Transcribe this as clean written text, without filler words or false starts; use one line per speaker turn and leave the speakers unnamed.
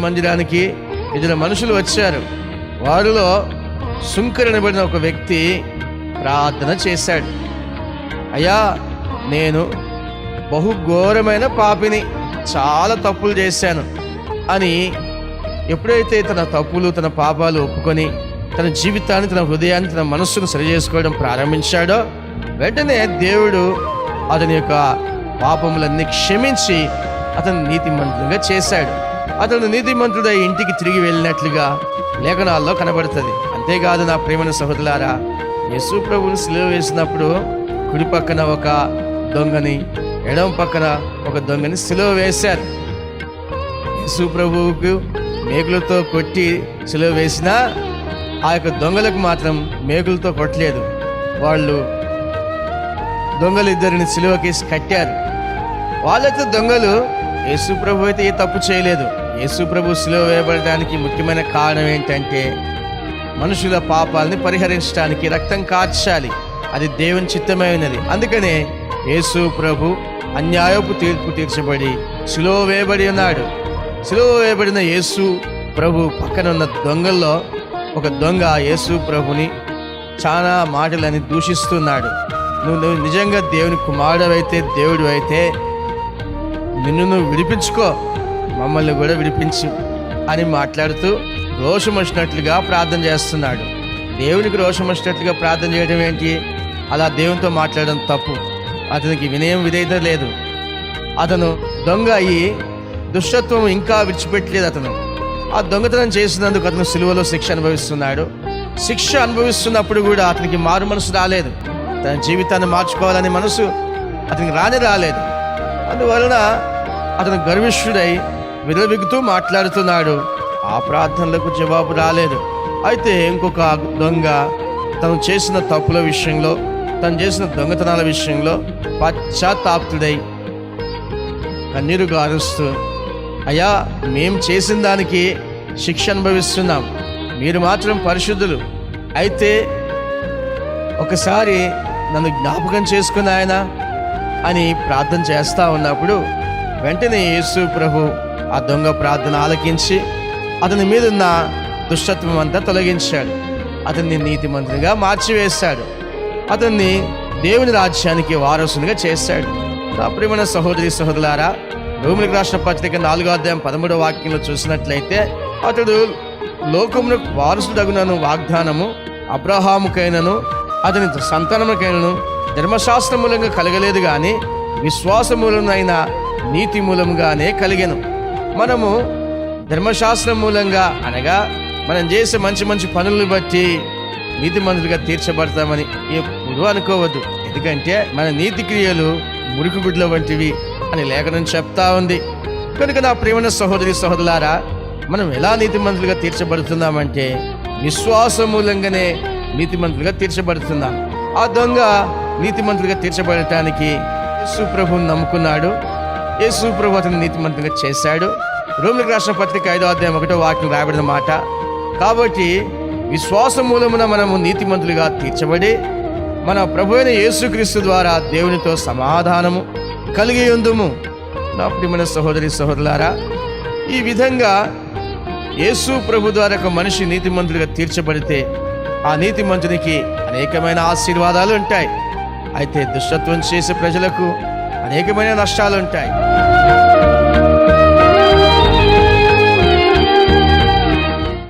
మందిరానికి ఇద్దరు మనుషులు వచ్చారు. వారిలో సుంకరనబడిన ఒక వ్యక్తి ప్రార్థన చేశాడు. అయ్యా, నేను బహుఘోరమైన పాపిని, చాలా తప్పులు చేశాను అని ఎప్పుడైతే తన తప్పులు, తన పాపాలు ఒప్పుకొని తన జీవితాన్ని, తన హృదయాన్ని, తన మనస్సును సరి చేసుకోవడం ప్రారంభించాడో వెంటనే దేవుడు అతని యొక్క పాపములన్నీ క్షమించి అతను నీతిమంతుడిగా చేశాడు. అతను నీతిమంతుడై ఇంటికి తిరిగి వెళ్ళినట్లుగా లేఖనాల్లో కనబడుతుంది. అంతేకాదు నా ప్రియమైన సహోదరులారా, యేసు ప్రభువుని సిలువ వేసినప్పుడు కుడి పక్కన ఒక దొంగని, ఎడమ పక్కన ఒక దొంగని సిలువ వేశారు. యేసు ప్రభువుకు మేకులతో కొట్టి సిలువ వేసినా ఆ యొక్క దొంగలకు మాత్రం మేకులతో కొట్టలేదు. వాళ్ళు దొంగలిద్దరిని సిలువకేసి కట్టారు. వాళ్ళైతే దొంగలు, యేసు ప్రభు అయితే ఏ తప్పు చేయలేదు. యేసు ప్రభు సిలువ వేయబడడానికి ముఖ్యమైన కారణం ఏంటంటే మనుషుల పాపాలని పరిహరించడానికి రక్తం కార్చాలి. అది దేవుని చిత్తమైనది. అందుకనే యేసు ప్రభు అన్యాయపు తీర్పు తీర్చబడి సిలువ వేయబడి ఉన్నాడు. సిలువ వేయబడిన యేసు ప్రభు పక్కన ఉన్న దొంగల్లో ఒక దొంగ యేసు ప్రభుని చాలా మాటలని దూషిస్తున్నాడు. నువ్వు నిజంగా దేవుని కుమారుడవైతే, దేవుడు అయితే నిన్ను నువ్వు విడిపించుకో, మమ్మల్ని కూడా విడిపించు అని మాట్లాడుతూ రోషం వచ్చినట్లుగా ప్రార్థన చేస్తున్నాడు. దేవునికి రోషం వచ్చినట్లుగా ప్రార్థన చేయడం ఏంటి? అలా దేవునితో మాట్లాడడం తప్పు. అతనికి వినయం, విధేయత లేదు. అతను దొంగ అయ్యి దుష్టత్వం ఇంకా విడిచిపెట్టలేదు. అతను ఆ దొంగతనం చేసినందుకు అతను సిలువలో శిక్ష అనుభవిస్తున్నాడు. శిక్ష అనుభవిస్తున్నప్పుడు కూడా అతనికి మారు మనసు రాలేదు. తన జీవితాన్ని మార్చుకోవాలని మనసు అతనికి రాలేదు. అందువలన అతను గర్విష్ఠుడై విర్రవీగుతూ మాట్లాడుతున్నాడు. ఆ ప్రార్థనలకు జవాబు రాలేదు. అయితే ఇంకొక దొంగ తను చేసిన తప్పుల విషయంలో, తను చేసిన దొంగతనాల విషయంలో పశ్చాత్తాప్తుడై కన్నీరు గారుస్తూ, అయ్యా, మేం చేసిన దానికి శిక్ష అనుభవిస్తున్నాం, మీరు మాత్రం పరిశుద్ధులు, అయితే ఒకసారి నన్ను జ్ఞాపకం చేసుకుని ఆయన అని ప్రార్థన చేస్తూ ఉన్నప్పుడు వెంటనే యేసు ప్రభు ఆ దొంగ ప్రార్థన ఆలకించి అతని మీదున్న దుష్టత్వం అంతా తొలగించాడు. అతన్ని నీతిమంతునిగా మార్చివేశాడు. అతన్ని దేవుని రాజ్యానికి వారసునిగా చేశాడు. నా ప్రియమైన సహోదరి సహోదరులారా, రోమీయులకు రాసిన పత్రిక 4వ అధ్యాయం 13వ వాక్యంలో చూసినట్లయితే అతడు లోకమునకు వారసుడగునను వాగ్దానము అబ్రహాముకైనను అతని సంతానముకైనను ధర్మశాస్త్ర మూలంగా కలగలేదు, కానీ విశ్వాస మూలమైన నీతి మూలంగానే కలిగెను. మనము ధర్మశాస్త్రం మూలంగా, అనగా మనం చేసే మంచి మంచి పనులను బట్టి నీతిమంతులుగా తీర్చబడతామని ఎప్పుడు అనుకోవద్దు. ఎందుకంటే మన నీతి క్రియలు మురికి గుడ్ల వంటివి అని లేఖనం చెప్తా ఉంది. కనుక నా ప్రియమైన సహోదరి సహోదరులారా, మనం ఎలా నీతిమంతులుగా తీర్చబడుతున్నామంటే విశ్వాస మూలంగానే నీతిమంతులుగా తీర్చబడుతున్నాం. ఆ దొంగ నీతిమంతులుగా తీర్చబడటానికి యేసు ప్రభువుని నమ్ముకున్నాడు. యేసు ప్రభు అతను నీతిమంతులుగా చేశాడు. రోమీయులకు రాసిన పత్రిక 5వ అధ్యాయం 1వ వాక్యం రాయబడిన మాట, కాబట్టి విశ్వాస మూలమున మనము నీతిమంతులుగా తీర్చబడి మన ప్రభు అయిన యేసుక్రీస్తు ద్వారా దేవునితో సమాధానము కలిగి ఉందుము. నా ప్రియమైన సహోదరి సహోదరులారా, ఈ విధంగా యేసు ప్రభు ద్వారా ఒక మనిషి నీతిమంతులుగా తీర్చబడితే ఆ నీతిమంతునికి అనేకమైన ఆశీర్వాదాలు ఉంటాయి. అయితే దుష్టత్వం చేసే ప్రజలకు అనేకమైన నష్టాలు ఉంటాయి.